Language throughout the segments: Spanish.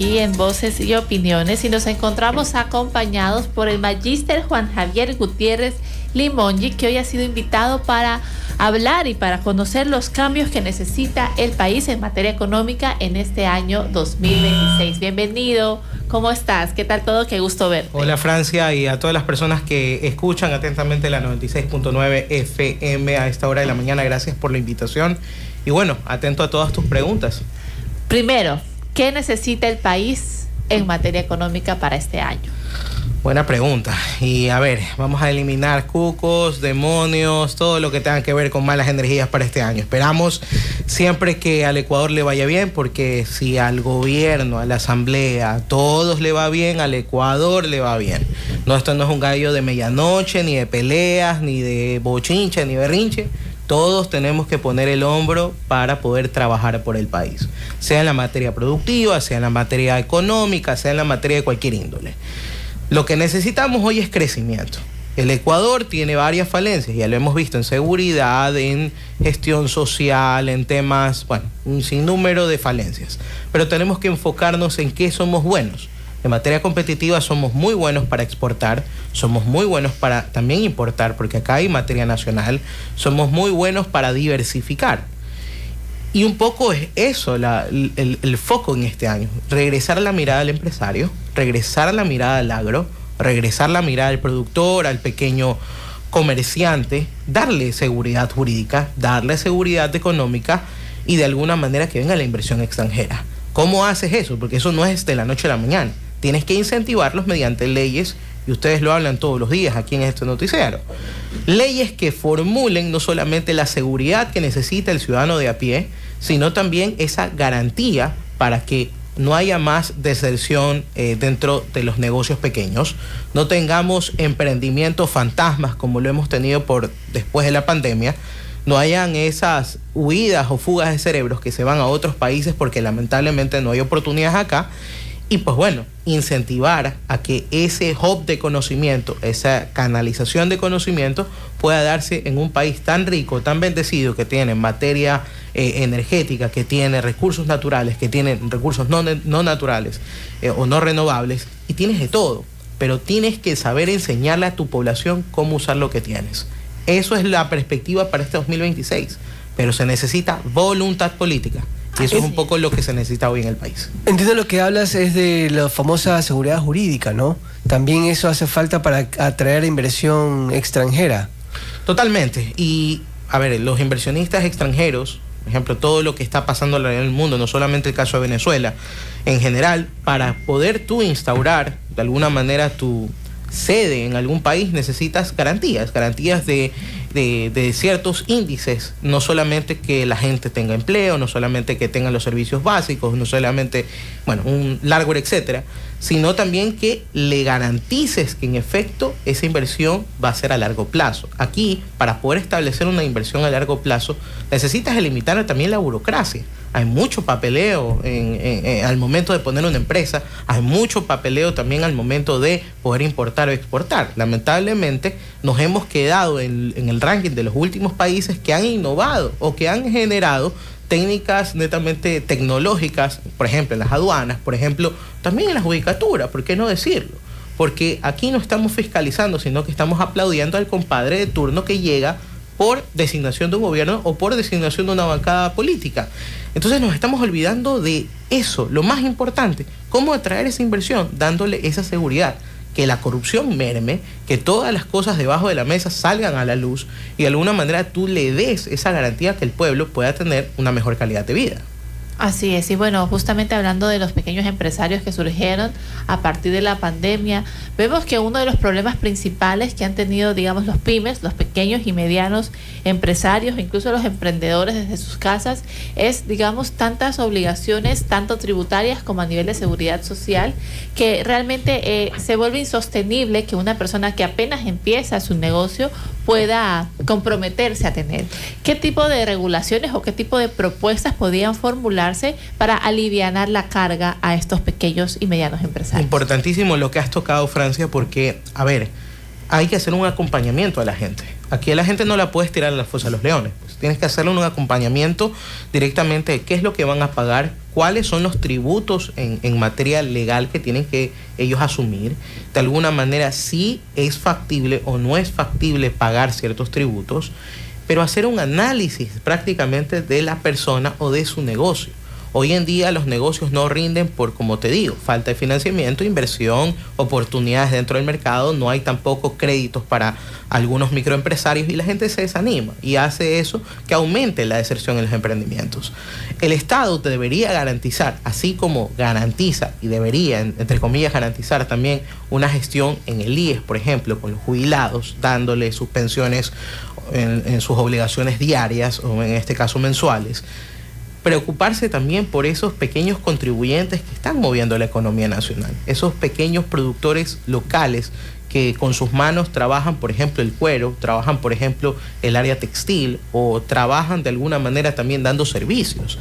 y en Voces y Opiniones, y nos encontramos acompañados por el magíster Juan Javier Gutiérrez Limongi, que hoy ha sido invitado para hablar y para conocer los cambios que necesita el país en materia económica en este año 2026. Bienvenido, ¿cómo estás? ¿Qué tal todo? Qué gusto verte. Hola Francia, y a todas las personas que escuchan atentamente la 96.9 FM a esta hora de la mañana, gracias por la invitación y bueno, atento a todas tus preguntas. Primero, ¿qué necesita el país en materia económica para este año? Buena pregunta. Y a ver, vamos a eliminar cucos, demonios, todo lo que tenga que ver con malas energías para este año. Esperamos siempre que al Ecuador le vaya bien, porque si al gobierno, a la asamblea, a todos le va bien, al Ecuador le va bien. No, esto no es un gallo de medianoche, ni de peleas, ni de bochinche, ni berrinche. Todos tenemos que poner el hombro para poder trabajar por el país, sea en la materia productiva, sea en la materia económica, sea en la materia de cualquier índole. Lo que necesitamos hoy es crecimiento. El Ecuador tiene varias falencias, ya lo hemos visto en seguridad, en gestión social, en temas, bueno, un sinnúmero de falencias. Pero tenemos que enfocarnos en qué somos buenos. En materia competitiva somos muy buenos para exportar, somos muy buenos para también importar, porque acá hay materia nacional, somos muy buenos para diversificar. Y un poco es eso el foco en este año, regresar la mirada al empresario, regresar la mirada al agro, regresar la mirada al productor, al pequeño comerciante, darle seguridad jurídica, darle seguridad económica y de alguna manera que venga la inversión extranjera. ¿Cómo haces eso? Porque eso no es de la noche a la mañana. Tienes que incentivarlos mediante leyes, y ustedes lo hablan todos los días aquí en este noticiero. Leyes que formulen no solamente la seguridad que necesita el ciudadano de a pie, sino también esa garantía para que no haya más deserción dentro de los negocios pequeños, no tengamos emprendimientos fantasmas como lo hemos tenido después de la pandemia, no hayan esas huidas o fugas de cerebros que se van a otros países porque lamentablemente no hay oportunidades acá. Y pues bueno, incentivar a que ese hub de conocimiento, esa canalización de conocimiento pueda darse en un país tan rico, tan bendecido, que tiene materia energética, que tiene recursos naturales, que tiene recursos no naturales o no renovables, y tienes de todo, pero tienes que saber enseñarle a tu población cómo usar lo que tienes. Eso es la perspectiva para este 2026, pero se necesita voluntad política. Y eso es un poco lo que se necesita hoy en el país. Entiendo lo que hablas es de la famosa seguridad jurídica, ¿no? También eso hace falta para atraer inversión extranjera. Totalmente. Y, a ver, los inversionistas extranjeros, por ejemplo, todo lo que está pasando alrededor del mundo, no solamente el caso de Venezuela, en general, para poder tú instaurar de alguna manera tu sede en algún país, necesitas garantías de ciertos índices, no solamente que la gente tenga empleo, no solamente que tengan los servicios básicos, no solamente, bueno, un largo etcétera, sino también que le garantices que en efecto esa inversión va a ser a largo plazo. Aquí, para poder establecer una inversión a largo plazo, necesitas eliminar también la burocracia. Hay mucho papeleo al momento de poner una empresa, hay mucho papeleo también al momento de poder importar o exportar. Lamentablemente nos hemos quedado en el ranking de los últimos países que han innovado o que han generado técnicas netamente tecnológicas, por ejemplo en las aduanas, por ejemplo también en la judicatura, ¿por qué no decirlo? Porque aquí no estamos fiscalizando, sino que estamos aplaudiendo al compadre de turno que llega por designación de un gobierno o por designación de una bancada política. Entonces nos estamos olvidando de eso, lo más importante, cómo atraer esa inversión, dándole esa seguridad, que la corrupción merme, que todas las cosas debajo de la mesa salgan a la luz y de alguna manera tú le des esa garantía que el pueblo pueda tener una mejor calidad de vida. Así es, y bueno, justamente hablando de los pequeños empresarios que surgieron a partir de la pandemia, vemos que uno de los problemas principales que han tenido, digamos, los pymes, los pequeños y medianos empresarios, incluso los emprendedores desde sus casas, es, digamos, tantas obligaciones, tanto tributarias como a nivel de seguridad social, que realmente se vuelve insostenible que una persona que apenas empieza su negocio pueda comprometerse a tener. ¿Qué tipo de regulaciones o qué tipo de propuestas podrían formularse para alivianar la carga a estos pequeños y medianos empresarios? Importantísimo lo que has tocado, Francia, porque, a ver, hay que hacer un acompañamiento a la gente. Aquí a la gente no la puedes tirar a la fosa de los leones. Pues tienes que hacerle un acompañamiento directamente de qué es lo que van a pagar, cuáles son los tributos en materia legal que tienen que ellos asumir. De alguna manera, si es factible o no es factible pagar ciertos tributos, pero hacer un análisis prácticamente de la persona o de su negocio. Hoy en día los negocios no rinden por, como te digo, falta de financiamiento, inversión, oportunidades dentro del mercado, no hay tampoco créditos para algunos microempresarios y la gente se desanima y hace eso que aumente la deserción en los emprendimientos. El Estado te debería garantizar, así como garantiza y debería, entre comillas, garantizar también una gestión en el IES, por ejemplo, con los jubilados, dándole sus pensiones en sus obligaciones diarias o en este caso mensuales. Preocuparse también por esos pequeños contribuyentes que están moviendo la economía nacional, esos pequeños productores locales que con sus manos trabajan, por ejemplo, el cuero, trabajan, por ejemplo, el área textil o trabajan de alguna manera también dando servicios.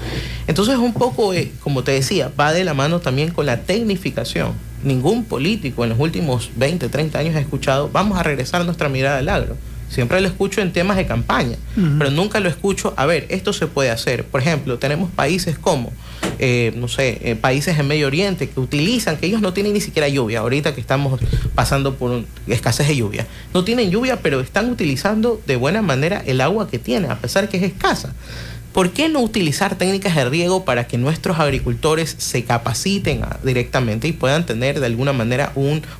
Entonces, un poco, como te decía, va de la mano también con la tecnificación. Ningún político en los últimos 20, 30 años ha escuchado, vamos a regresar nuestra mirada al agro. Siempre lo escucho en temas de campaña, pero nunca lo escucho, a ver, esto se puede hacer. Por ejemplo, tenemos países como, países en Medio Oriente que utilizan, que ellos no tienen ni siquiera lluvia, ahorita que estamos pasando por escasez de lluvia. No tienen lluvia, pero están utilizando de buena manera el agua que tienen, a pesar que es escasa. ¿Por qué no utilizar técnicas de riego para que nuestros agricultores se capaciten directamente y puedan tener de alguna manera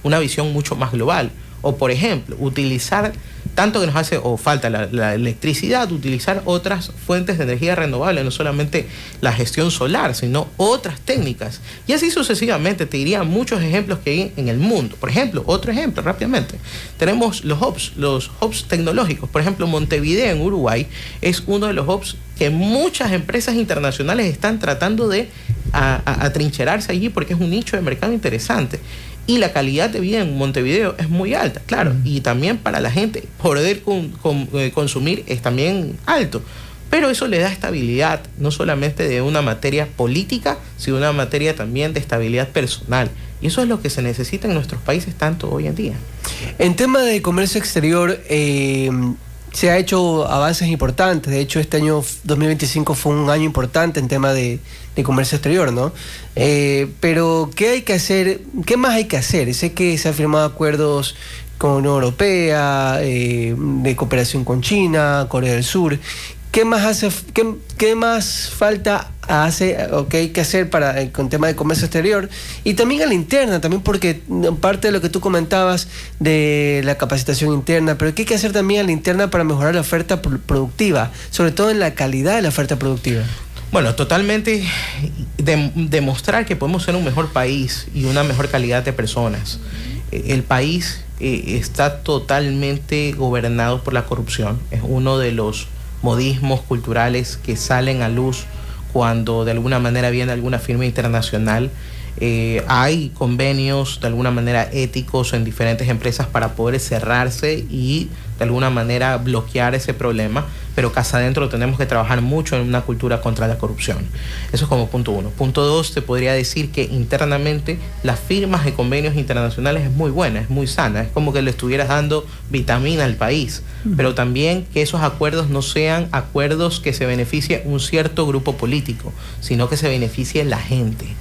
una visión mucho más global? O, por ejemplo, utilizar, tanto que nos hace o falta la electricidad, utilizar otras fuentes de energía renovable, no solamente la gestión solar, sino otras técnicas. Y así sucesivamente, te diría muchos ejemplos que hay en el mundo. Por ejemplo, otro ejemplo rápidamente, tenemos los hubs tecnológicos. Por ejemplo, Montevideo en Uruguay es uno de los hubs que muchas empresas internacionales están tratando de atrincherarse allí porque es un nicho de mercado interesante. Y la calidad de vida en Montevideo es muy alta, claro, y también para la gente poder consumir es también alto. Pero eso le da estabilidad, no solamente de una materia política, sino una materia también de estabilidad personal. Y eso es lo que se necesita en nuestros países tanto hoy en día. En tema de comercio exterior, se ha hecho avances importantes. De hecho, este año 2025 fue un año importante en tema de comercio exterior, ¿no? Pero, ¿qué hay que hacer? ¿Qué más hay que hacer? Sé que se han firmado acuerdos con la Unión Europea, de cooperación con China, Corea del Sur. ¿Qué más qué más falta o qué hay que hacer con tema de comercio exterior? Y también a la interna, también porque parte de lo que tú comentabas de la capacitación interna, pero ¿qué hay que hacer también a la interna para mejorar la oferta productiva, sobre todo en la calidad de la oferta productiva? Bueno, totalmente demostrar que podemos ser un mejor país y una mejor calidad de personas. El país está totalmente gobernado por la corrupción. Es uno de los modismos culturales que salen a luz cuando de alguna manera viene alguna firma internacional. Hay convenios de alguna manera éticos en diferentes empresas para poder cerrarse y de alguna manera bloquear ese problema, pero casa adentro tenemos que trabajar mucho en una cultura contra la corrupción. Eso es como punto uno. Punto dos, te podría decir que internamente las firmas de convenios internacionales es muy buena, es muy sana, es como que le estuvieras dando vitamina al país, pero también que esos acuerdos no sean acuerdos que se beneficie un cierto grupo político, sino que se beneficie la gente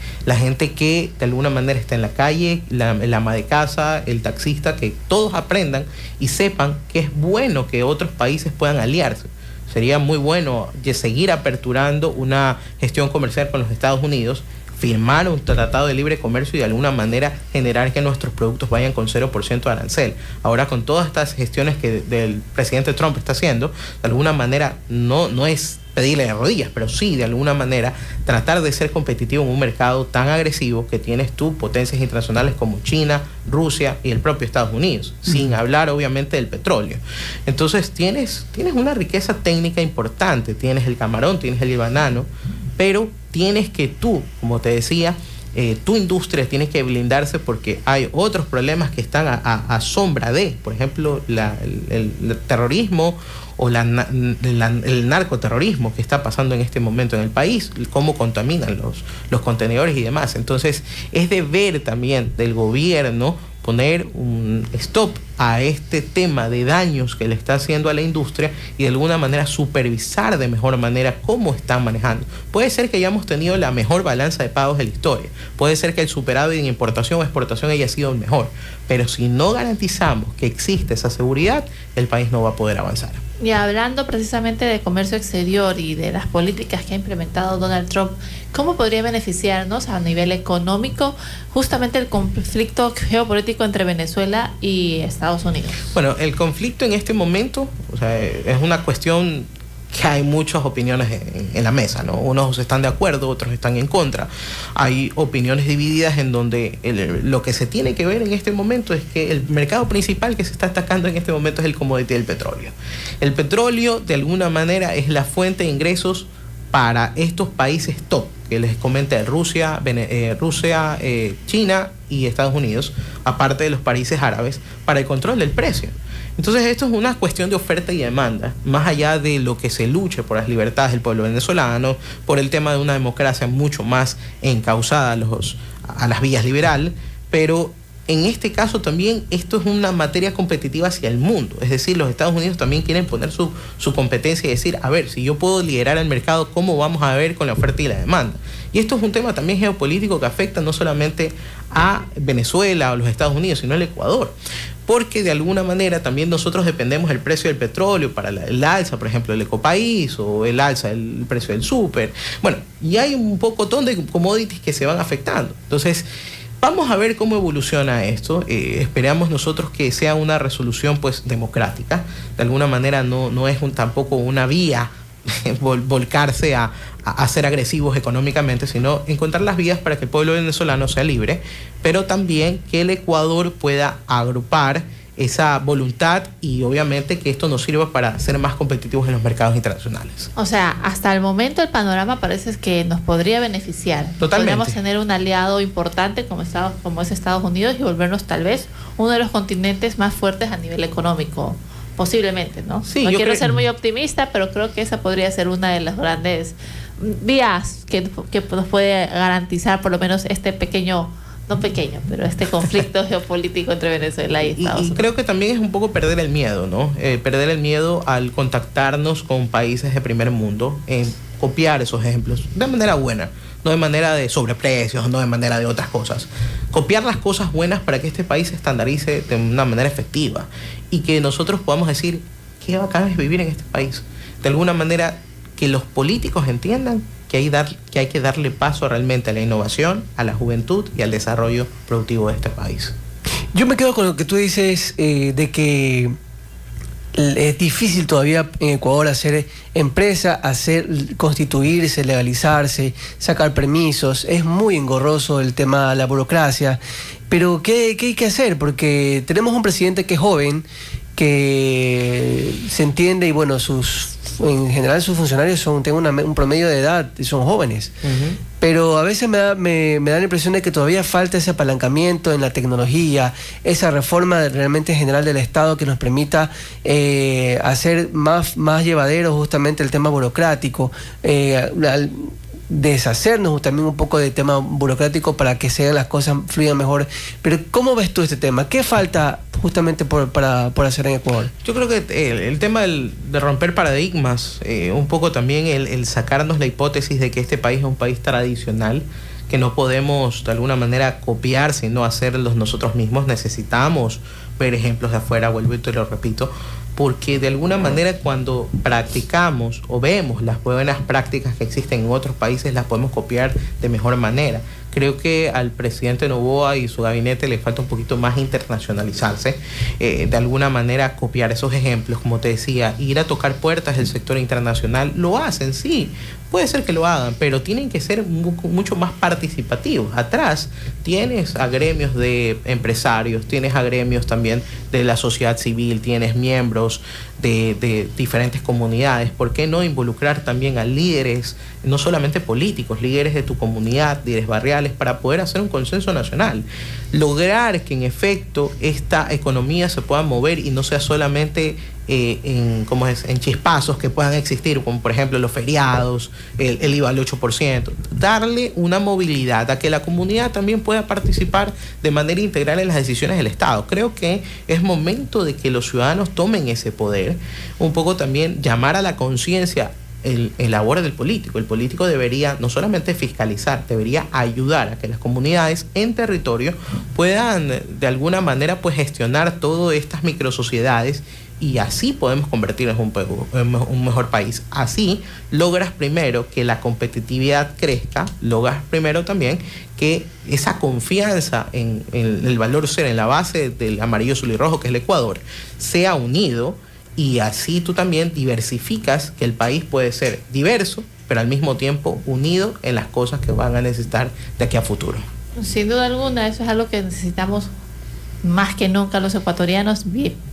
que de alguna manera está en la calle, el ama de casa, el taxista, que todos aprendan y sepan que es bueno que otros países puedan aliarse. Sería muy bueno seguir aperturando una gestión comercial con los Estados Unidos, firmar un tratado de libre comercio y de alguna manera generar que nuestros productos vayan con 0% de arancel. Ahora, con todas estas gestiones que el presidente Trump está haciendo, de alguna manera no es pedirle de rodillas, pero sí de alguna manera tratar de ser competitivo en un mercado tan agresivo que tienes tú, potencias internacionales como China, Rusia y el propio Estados Unidos, sin hablar obviamente del petróleo. Entonces tienes una riqueza técnica importante, tienes el camarón, tienes el banano, pero tienes que tú, como te decía, tu industria tiene que blindarse porque hay otros problemas que están a sombra de, por ejemplo, el terrorismo o el narcoterrorismo que está pasando en este momento en el país, cómo contaminan los contenedores y demás. Entonces, es deber también del gobierno poner un stop a este tema de daños que le está haciendo a la industria y de alguna manera supervisar de mejor manera cómo están manejando. Puede ser que hayamos tenido la mejor balanza de pagos de la historia, puede ser que el superávit en importación o exportación haya sido el mejor, pero si no garantizamos que existe esa seguridad, el país no va a poder avanzar. Y hablando precisamente de comercio exterior y de las políticas que ha implementado Donald Trump, ¿cómo podría beneficiarnos a nivel económico justamente el conflicto geopolítico entre Venezuela y Estados Unidos? Bueno, el conflicto en este momento, o sea, es una cuestión que hay muchas opiniones en la mesa, ¿no? Unos están de acuerdo, otros están en contra. Hay opiniones divididas en donde lo que se tiene que ver en este momento es que el mercado principal que se está atacando en este momento es el commodity del petróleo. El petróleo, de alguna manera, es la fuente de ingresos para estos países top que les comenté: Rusia, China y Estados Unidos, aparte de los países árabes, para el control del precio. Entonces esto es una cuestión de oferta y demanda, más allá de lo que se luche por las libertades del pueblo venezolano, por el tema de una democracia mucho más encauzada a las vías liberal, pero en este caso también esto es una materia competitiva hacia el mundo. Es decir, los Estados Unidos también quieren poner su competencia y decir, a ver, si yo puedo liderar el mercado, ¿cómo vamos a ver con la oferta y la demanda? Y esto es un tema también geopolítico que afecta no solamente a Venezuela o los Estados Unidos, sino al Ecuador. Porque de alguna manera también nosotros dependemos del precio del petróleo para el alza, por ejemplo, del Ecopaís, o el alza del precio del súper. Bueno, y hay un pocotón de commodities que se van afectando. Entonces, vamos a ver cómo evoluciona esto. Esperamos nosotros que sea una resolución pues democrática. De alguna manera no es tampoco una vía volcarse a ser agresivos económicamente, sino encontrar las vías para que el pueblo venezolano sea libre, pero también que el Ecuador pueda agrupar esa voluntad y obviamente que esto nos sirva para ser más competitivos en los mercados internacionales. O sea, hasta el momento el panorama parece que nos podría beneficiar. Totalmente. Podríamos tener un aliado importante como es Estados Unidos y volvernos tal vez uno de los continentes más fuertes a nivel económico. Posiblemente, ¿no? Sí, no quiero ser muy optimista, pero creo que esa podría ser una de las grandes vías que nos puede garantizar por lo menos este pequeño, no pequeño, pero este conflicto geopolítico entre Venezuela y Estados Unidos. Y creo que también es un poco perder el miedo, ¿no? Perder el miedo al contactarnos con países de primer mundo, en copiar esos ejemplos de manera buena, no de manera de sobreprecios, no de manera de otras cosas. Copiar las cosas buenas para que este país se estandarice de una manera efectiva y que nosotros podamos decir qué bacán es vivir en este país. De alguna manera que los políticos entiendan que hay que darle paso realmente a la innovación, a la juventud y al desarrollo productivo de este país. Yo me quedo con lo que tú dices de que es difícil todavía en Ecuador hacer empresa, constituirse, legalizarse, sacar permisos. Es muy engorroso el tema de la burocracia. Pero ¿qué hay que hacer? Porque tenemos un presidente que es joven, que se entiende y bueno, en general sus funcionarios tienen un promedio de edad y son jóvenes. Pero a veces me da la impresión de que todavía falta ese apalancamiento en la tecnología, esa reforma realmente general del Estado que nos permita hacer más llevadero justamente el tema burocrático, deshacernos también un poco del tema burocrático para que las cosas fluyan mejor. Pero ¿cómo ves tú este tema? ¿Qué falta justamente por hacer en Ecuador? Yo creo que el tema de romper paradigmas, un poco también el sacarnos la hipótesis de que este país es un país tradicional, que no podemos de alguna manera copiar, sino hacerlos nosotros mismos. Necesitamos ver ejemplos de afuera, vuelvo y te lo repito, porque de alguna manera cuando practicamos o vemos las buenas prácticas que existen en otros países, las podemos copiar de mejor manera. Creo que al presidente Noboa y su gabinete le falta un poquito más internacionalizarse, de alguna manera copiar esos ejemplos, como te decía, ir a tocar puertas del sector internacional. Lo hacen, sí, puede ser que lo hagan, pero tienen que ser mucho más participativos. Atrás tienes a gremios de empresarios, tienes a gremios también de la sociedad civil, tienes miembros de diferentes comunidades. ¿Por qué no involucrar también a líderes, no solamente políticos, líderes de tu comunidad, líderes barriales, para poder hacer un consenso nacional? Lograr que en efecto esta economía se pueda mover y no sea solamente en chispazos que puedan existir, como por ejemplo los feriados, el IVA al 8%, darle una movilidad a que la comunidad también pueda participar de manera integral en las decisiones del Estado. Creo que es momento de que los ciudadanos tomen ese poder, un poco también llamar a la conciencia el labor del político. El político debería no solamente fiscalizar, debería ayudar a que las comunidades en territorio puedan de alguna manera pues gestionar todas estas microsociedades, y así podemos convertirnos en un mejor país. Así logras primero que la competitividad crezca, logras primero también que esa confianza en el valor ser, en la base del amarillo, azul y rojo, que es el Ecuador, sea unido, y así tú también diversificas que el país puede ser diverso, pero al mismo tiempo unido en las cosas que van a necesitar de aquí a futuro. Sin duda alguna, eso es algo que necesitamos más que nunca los ecuatorianos,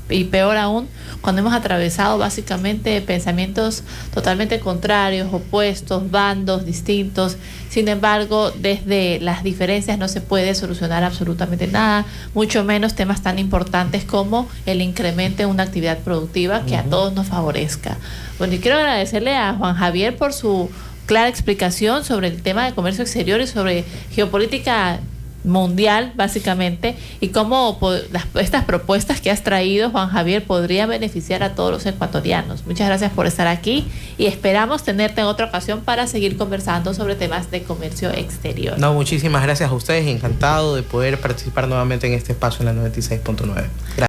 y peor aún cuando hemos atravesado básicamente pensamientos totalmente contrarios, opuestos, bandos distintos. Sin embargo, desde las diferencias no se puede solucionar absolutamente nada, mucho menos temas tan importantes como el incremento en una actividad productiva que a todos nos favorezca. Bueno, y quiero agradecerle a Juan Javier por su clara explicación sobre el tema de comercio exterior y sobre geopolítica mundial, básicamente, y cómo estas propuestas que has traído, Juan Javier, podrían beneficiar a todos los ecuatorianos. Muchas gracias por estar aquí y esperamos tenerte en otra ocasión para seguir conversando sobre temas de comercio exterior. No, muchísimas gracias a ustedes, encantado de poder participar nuevamente en este espacio en la 96.9. Gracias.